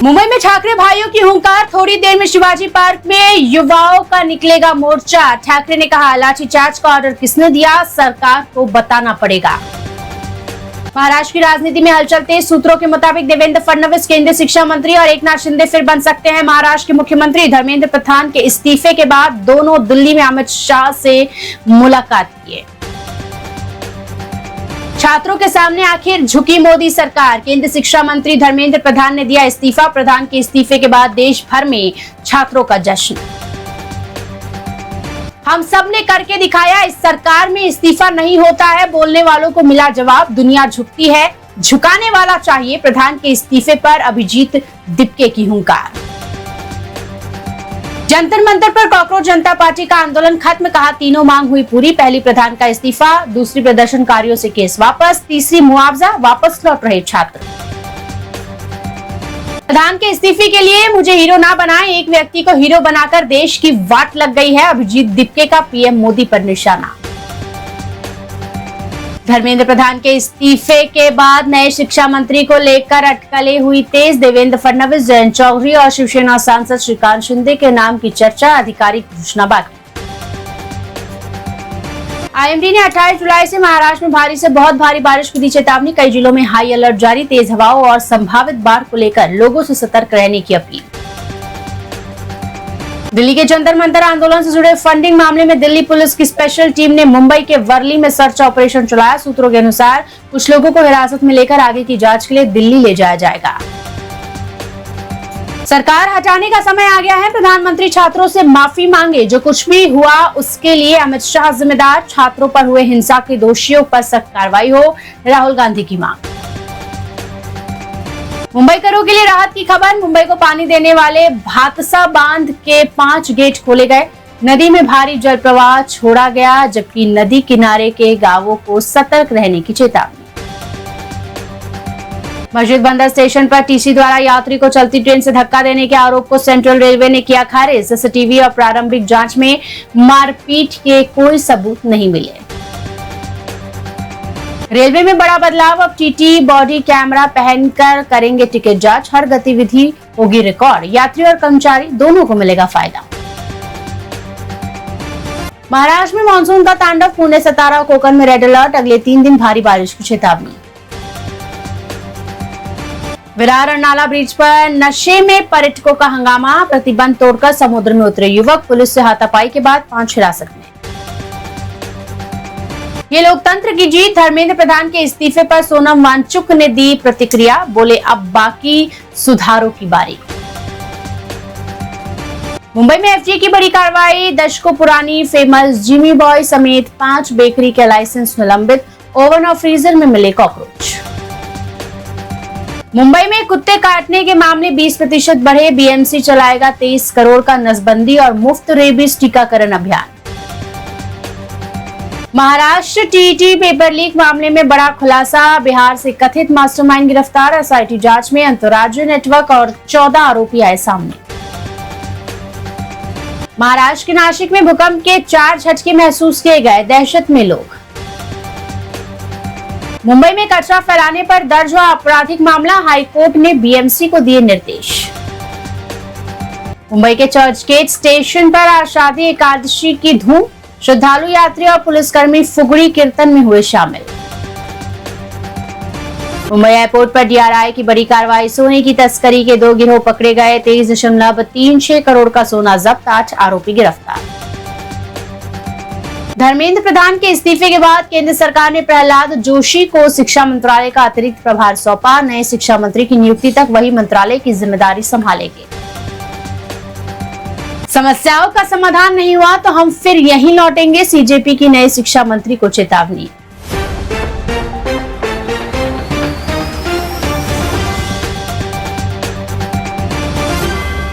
मुंबई में ठाकरे भाइयों की हुंकार, थोड़ी देर में शिवाजी पार्क में युवाओं का निकलेगा मोर्चा। ठाकरे ने कहा, लाठीचार्ज का ऑर्डर किसने दिया, सरकार को बताना पड़ेगा। महाराष्ट्र की राजनीति में हलचल तेज, सूत्रों के मुताबिक देवेंद्र फडणवीस केंद्रीय शिक्षा मंत्री और एकनाथ शिंदे फिर बन सकते हैं महाराष्ट्र के मुख्यमंत्री। धर्मेंद्र प्रधान के इस्तीफे के बाद दोनों दिल्ली में अमित शाह से मुलाकात किए। छात्रों के सामने आखिर झुकी मोदी सरकार, केंद्रीय शिक्षा मंत्री धर्मेंद्र प्रधान ने दिया इस्तीफा। प्रधान के इस्तीफे के बाद देश भर में छात्रों का जश्न। हम सब ने करके दिखाया, इस सरकार में इस्तीफा नहीं होता है, बोलने वालों को मिला जवाब। दुनिया झुकती है, झुकाने वाला चाहिए। प्रधान के इस्तीफे पर अभिजीत दिप्के की हुंकार। जंतर मंतर पर कॉकरोच जनता पार्टी का आंदोलन खत्म, कहा तीनों मांग हुई पूरी। पहली प्रधान का इस्तीफा, दूसरी प्रदर्शनकारियों से केस वापस, तीसरी मुआवजा, वापस लौट रहे छात्र। प्रधान के इस्तीफे के लिए मुझे हीरो ना बनाएं, एक व्यक्ति को हीरो बनाकर देश की वाट लग गई है। अभिजीत दिप्के का पीएम मोदी पर निशाना। धर्मेंद्र प्रधान के इस्तीफे के बाद नए शिक्षा मंत्री को लेकर अटकलें हुई तेज। देवेंद्र फडणवीस, जयंत चौधरी और शिवसेना सांसद श्रीकांत शिंदे के नाम की चर्चा, आधिकारिक घोषणा बाकी। आईएमडी ने 28 जुलाई से महाराष्ट्र में भारी से बहुत भारी बारिश की दी चेतावनी। कई जिलों में हाई अलर्ट जारी, तेज हवाओं और संभावित बाढ़ को लेकर लोगों से सतर्क रहने की अपील। दिल्ली के जंतर मंतर आंदोलन से जुड़े फंडिंग मामले में दिल्ली पुलिस की स्पेशल टीम ने मुंबई के वर्ली में सर्च ऑपरेशन चलाया। सूत्रों के अनुसार कुछ लोगों को हिरासत में लेकर आगे की जांच के लिए दिल्ली ले जाया जाएगा। सरकार हटाने का समय आ गया है, प्रधानमंत्री छात्रों से माफी मांगे। जो कुछ भी हुआ उसके लिए अमित शाह जिम्मेदार, छात्रों पर हुए हिंसा के दोषियों पर सख्त कार्रवाई हो, राहुल गांधी की मांग। मुंबई करों के लिए राहत की खबर, मुंबई को पानी देने वाले भातसा बांध के 5 गेट खोले गए। नदी में भारी जल प्रवाह छोड़ा गया, जबकि नदी किनारे के गांवों को सतर्क रहने की चेतावनी। मस्जिद बंदर स्टेशन पर टीसी द्वारा यात्री को चलती ट्रेन से धक्का देने के आरोप को सेंट्रल रेलवे ने किया खारिज। सीसीटीवी और प्रारंभिक जांच में मारपीट के कोई सबूत नहीं मिले। रेलवे में बड़ा बदलाव, अब टीटी बॉडी कैमरा पहनकर करेंगे टिकट जांच। हर गतिविधि होगी रिकॉर्ड, यात्री और कर्मचारी दोनों को मिलेगा फायदा। महाराष्ट्र में मानसून का तांडव, पुणे, सतारा और कोकण में रेड अलर्ट, अगले 3 दिन भारी बारिश की चेतावनी। विरार अरनाला ब्रिज पर नशे में पर्यटकों का हंगामा, प्रतिबंध तोड़कर समुद्र में उतरे युवक, पुलिस से हाथापाई के बाद 5 हिरासत में। ये लोकतंत्र की जीत, धर्मेंद्र प्रधान के इस्तीफे पर सोनम वांगचुक ने दी प्रतिक्रिया, बोले अब बाकी सुधारों की बारी। मुंबई में एफडीए की बड़ी कार्रवाई, दशकों पुरानी फेमस जिमी बॉय समेत 5 बेकरी के लाइसेंस निलंबित, ओवन और फ्रीजर में मिले कॉकरोच। मुंबई में कुत्ते काटने के मामले 20% बढ़े, बीएमसी चलाएगा 23 करोड़ का नसबंदी और मुफ्त रेबीज टीकाकरण अभियान। महाराष्ट्र टीटी पेपर लीक मामले में बड़ा खुलासा, बिहार से कथित मास्टरमाइंड गिरफ्तार, एसआईटी जांच में अंतर्राज्यीय नेटवर्क और 14 आरोपी आए सामने। महाराष्ट्र के नासिक में भूकंप के 4 झटके महसूस किए गए, दहशत में लोग। मुंबई में कचरा फैलाने पर दर्ज हुआ आपराधिक मामला, हाईकोर्ट ने बीएमसी को दिए निर्देश। मुंबई के चर्च गेट स्टेशन पर आषाढ़ी एकादशी की धूम, श्रद्धालु, यात्री और पुलिसकर्मी फुगड़ी कीर्तन में हुए शामिल। मुंबई एयरपोर्ट पर डीआरआई की बड़ी कार्रवाई, सोने की तस्करी के 2 गिरोह पकड़े गए, 23.36 करोड़ का सोना जब्त, 8 आरोपी गिरफ्तार। धर्मेंद्र प्रधान के इस्तीफे के बाद केंद्र सरकार ने प्रहलाद जोशी को शिक्षा मंत्रालय का अतिरिक्त प्रभार सौंपा। नए शिक्षा मंत्री की नियुक्ति तक वही मंत्रालय की जिम्मेदारी संभालेंगे। समस्याओं का समाधान नहीं हुआ तो हम फिर यहीं लौटेंगे, सीजेपी की नए शिक्षा मंत्री को चेतावनी।